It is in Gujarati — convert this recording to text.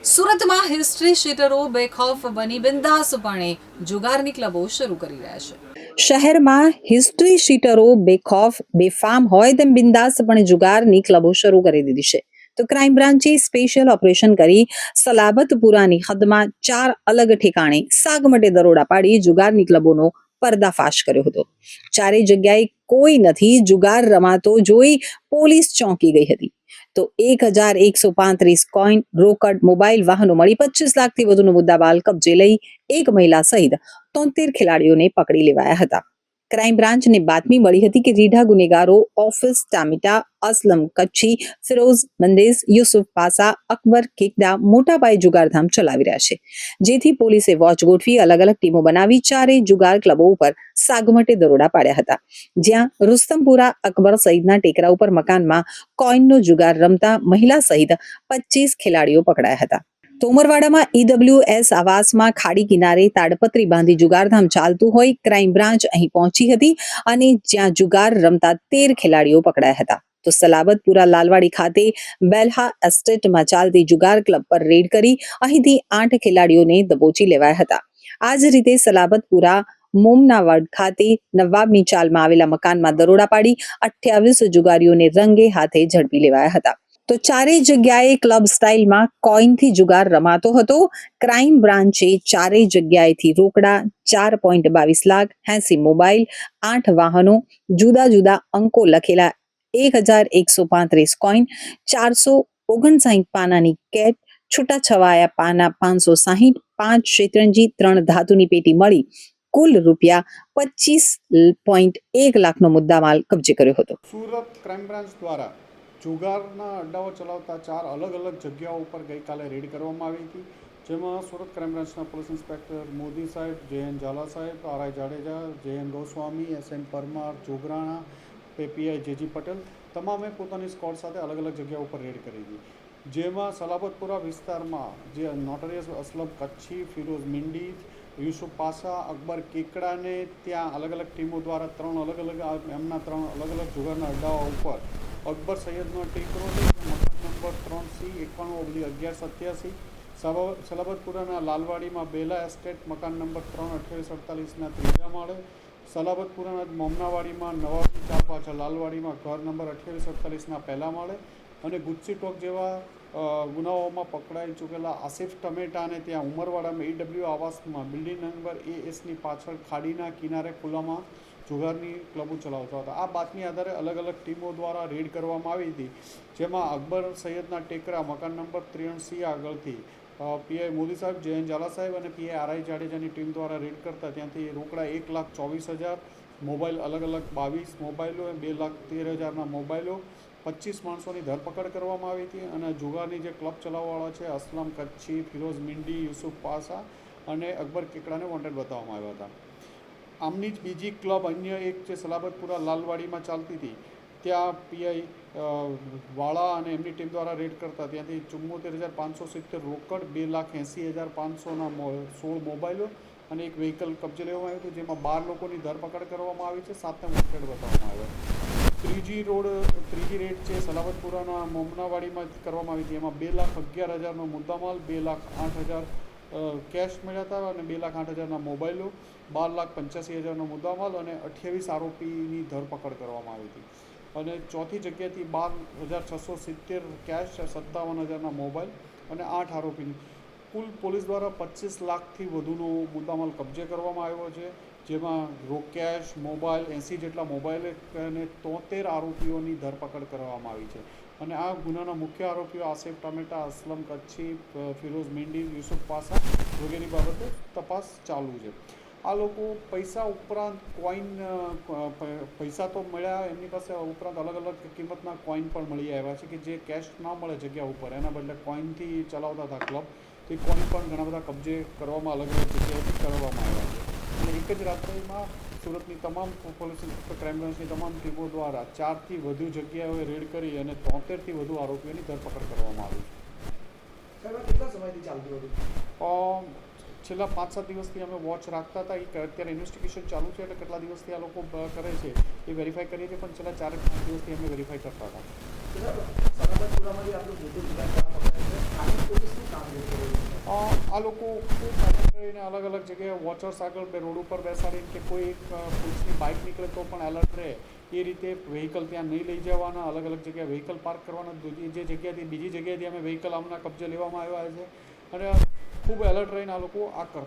સુરતમાં હિસ્ટ્રી શીટરો બેખૌફ બની બિંદાસપણે જુગારની ક્લબો શરૂ કરી રહ્યા છે। શહેરમાં હિસ્ટ્રી શીટરો બેખૌફ બેફામ હોય તેમ બિંદાસપણે જુગારની ક્લબો શરૂ કરી દીધી છે। તો ક્રાઇમ બ્રાન્ચે સ્પેશિયલ ઓપરેશન કરી સલાબતપુરાની હદમાં 4 અલગ ઠેકાણે સાગમટે દરોડા પાડી જુગારની ક્લબોનો પર્દાફાશ કર્યો હતો। ચારેય જગ્યાએ કોઈ નથી જુગાર રમાતો જોઈ પોલીસ ચોંકી ગઈ હતી। તો 1135 કોઈન, રોકડ, મોબાઈલ, વાહનો મળી 25 લાખથી વધુનો મુદ્દામાલ કબજે લઈ એક મહિલા સહિત 73 ખેલાડીઓને પકડી લેવાયા હતા। ક્રાઇમ બ્રાન્ચને બાતમી મળી હતી કે રીઢા ગુનેગારો ઓફિસ ટામિટા, અસલમ કચ્છી, ફિરોઝ મંદેઝ, યુસુફ પાસા, અકબર કેકડા મોટા પાયે જુગારધામ ચલાવી રહ્યા છે। જેથી પોલીસે વોચ ગોઠવી અલગ અલગ ટીમો બનાવી ચારેય જુગાર ક્લબો ઉપર સાગમટે દરોડા પાડ્યા હતા। જ્યાં રુસ્તમપુરા અકબર સહિતના ટેકરા ઉપર મકાનમાં કોઈનનો જુગાર રમતા મહિલા સહિત 25 ખેલાડીઓ પકડાયા હતા। તોમરવાડામાં EWS આવાસમાં ખાડી કિનારે તાડપત્રી બાંધી જુગારધામ ચાલતું હોય ક્રાઇમ બ્રાન્ચ અહીં પહોંચી હતી અને જ્યાં જુગાર રમતા 13 ખેલાડીઓ પકડાયા હતા। તો સલાબતપુરા લાલવાડી ખાતે બેલ્હા એસ્ટેટમાં ચાલતી જુગાર ક્લબ પર રેડ કરી અહીંથી 8 ખેલાડીઓને દબોચી લેવાયા હતા। આ જ રીતે સલાબતપુરા મોમનાવાડ ખાતે નવાબની ચાલમાં આવેલા મકાનમાં દરોડા પાડી 28 જુગારીઓને રંગે હાથે ઝડપી લેવાયા હતા। તો ચારેય જગ્યાએ ક્લબ સ્ટાઇલમાં કોઈનથી જુગાર રમાતો હતો। ક્રાઇમ બ્રાન્ચે ચારેય જગ્યાએથી રોકડા 4.22 લાખ, 80 મોબાઈલ, 8 વાહનો, જુદા જુદા અંકો લખેલા 1135 કોઈન, 459 પાનાની કેટ, છૂટાછવાયા પાના 560, 5 શેતરંજી, 3 ધાતુની પેટી મળી કુલ રૂપિયા 25.1 લાખનો મુદ્દામાલ કબજે કર્યો હતો। સુરત ક્રાઇમ બ્રાન્ચ દ્વારા જુગારના અડ્ડાઓ ચલાવતા 4 અલગ અલગ જગ્યાઓ ઉપર ગઈકાલે રેડ કરવામાં આવી હતી। જેમાં સુરત ક્રાઇમ બ્રાન્ચના પોલીસ ઇન્સ્પેક્ટર મોદી સાહેબ, JN ઝાલા સાહેબ, RI Jadeja, JN Goswami, SN Parmar, Jograna, PI JG Patel તમામે પોતાની સ્કોડ સાથે અલગ અલગ જગ્યા ઉપર રેડ કરી હતી। જેમાં સલાબતપુરા વિસ્તારમાં જે નોટરિયસ અસલમ કચ્છી, ફિરોઝ મિંડી, યુસુફ પાસા, અકબર કેકડાને ત્યાં અલગ અલગ ટીમો દ્વારા 3 અલગ અલગ જુગારના અડ્ડાઓ ઉપર અકબર સૈયદનો ટેકરો મકાન નંબર 3C 91/1187, સલાબતપુરાના લાલવાડીમાં બેલા એસ્ટેટ મકાન નંબર 3 2848ના 3જા માળે, સલાબતપુરાના મોમનાવાડીમાં નવાબની ચાલ પાછળ લાલવાડીમાં ઘર નંબર 2848ના 1લા માળે અને ગુજસી ટોક જેવા ગુનાઓમાં પકડાઈ ચૂકેલા આસિફ ટમેટાને ત્યાં ઉમરવાડામાં EW આવાસમાં બિલ્ડિંગ નંબર ASની પાછળ ખાડીના કિનારે ખુલ્લામાં જુગારની ક્લબો ચલાવતા હતા। આ બાતમી આધારે અલગ અલગ ટીમો દ્વારા રેડ કરવામાં આવી હતી। જેમાં અકબર સૈયદના ટેકરા મકાન નંબર 3C આગળથી PI મોદી સાહેબ, JN ઝાલા સાહેબ અને PI RI જાડેજાની ટીમ દ્વારા રેડ કરતા ત્યાંથી રોકડા 1,24,000, મોબાઈલ અલગ અલગ 22 મોબાઈલો, 2,13,000ના મોબાઈલો, 25 માણસોની ધરપકડ કરવામાં આવી હતી અને જુગારની જે ક્લબ ચલાવવાવાળા છે અસલમ કચ્છી, ફિરોઝ મિંડી, યુસુફ પાસા અને અકબર કેકડાને વોન્ટેડ બતાવવામાં આવ્યા હતા। આમની જ બીજી ક્લબ અન્ય એક જે સલાબતપુરા લાલવાડીમાં ચાલતી હતી ત્યાં PI વાળા અને એમની ટીમ દ્વારા રેડ કરતા ત્યાંથી 74,570 રોકડ, 2,80,500ના 16 મોબાઈલો અને એક વ્હીકલ કબજે લેવામાં આવ્યું હતું। જેમાં 12 લોકોની ધરપકડ કરવામાં આવી છે, 7ને વોન્ટેડ બતાવવામાં આવ્યા। ત્રીજી રેડ છે સલાબતપુરાના મોમનાવાડીમાં કરવામાં આવી હતી। એમાં 2,11,000નો મુદ્દામાલ, 2,08,000 કેશ મળ્યા હતા અને 2,08,000ના મોબાઈલો, 12,85,000નો મુદ્દામાલ અને 28 આરોપીની ધરપકડ કરવામાં આવી હતી। અને ચોથી જગ્યાએથી 12,670 કેશ, 57,000ના મોબાઈલ અને 8 આરોપીની કુલ પોલીસ દ્વારા 25 લાખથી વધુનો મુદ્દામાલ કબજે કરવામાં આવ્યો છે। જેમાં રોકેશ, મોબાઈલ, 80 જેટલા મોબાઈલ અને 73 આરોપીઓની ધરપકડ કરવામાં આવી છે। અને આ ગુનાના મુખ્ય આરોપીઓ આસિફ ટમેટા, અસલમ કચ્છી, ફિરોઝ મિંડી, યુસુફ પાસા વગેરે બાબતે તપાસ ચાલુ છે। આ લોકો પૈસા ઉપરાંત કોઈન પૈસા તો મળ્યા એમની પાસે ઉપરાંત અલગ અલગ કિંમતના કોઈન પણ મળી આવ્યા છે કે જે કેશ ના મળે જગ્યા ઉપર એના બદલે કોઈનથી ચલાવતા હતા ક્લબ, તે કોઈન પણ ઘણા બધા કબજે કરવામાં અલગ અલગ જગ્યાએથી કરવામાં આવ્યા છે। અને એક જ રાત્રિમાં સુરતની તમામ પોલીસ ક્રાઇમ બ્રાન્ચની તમામ ટીમો દ્વારા 4થી વધુ જગ્યાઓએ રેડ કરી અને 73થી વધુ આરોપીઓની ધરપકડ કરવામાં આવી છે। કેટલા સમયથી ચાલતું હતું? છેલ્લા 5-7 દિવસથી અમે વોચ રાખતા હતા। અત્યારે ઇન્વેસ્ટિગેશન ચાલુ છે એટલે કેટલા દિવસથી આ લોકો કરે છે એ વેરીફાઈ કરીએ છીએ, પણ છેલ્લા 4-5 દિવસથી અમે વેરીફાઈ કરતા હતા। સલાબતપુરામાંથી આપણું મોટું જુગાર પકડાય છે, સ્થાનિક પોલીસ શું કામ કરી આ લોકો ખૂબ એલર્ટ રહીને અલગ અલગ જગ્યાએ વોચર્સ આગળ રોડ ઉપર બેસાડીને કે કોઈ એક પોલીસની બાઇક નીકળે તો પણ એલર્ટ રહે એ રીતે વ્હીકલ ત્યાં નહીં લઈ જવાના, અલગ અલગ જગ્યાએ વ્હીકલ પાર્ક કરવાના, જે જગ્યાએથી બીજી જગ્યાએથી અમે વ્હીકલ આમના કબજે લેવામાં આવ્યા છે અને ખૂબ એલર્ટ રહીને આ લોકો આ કરતા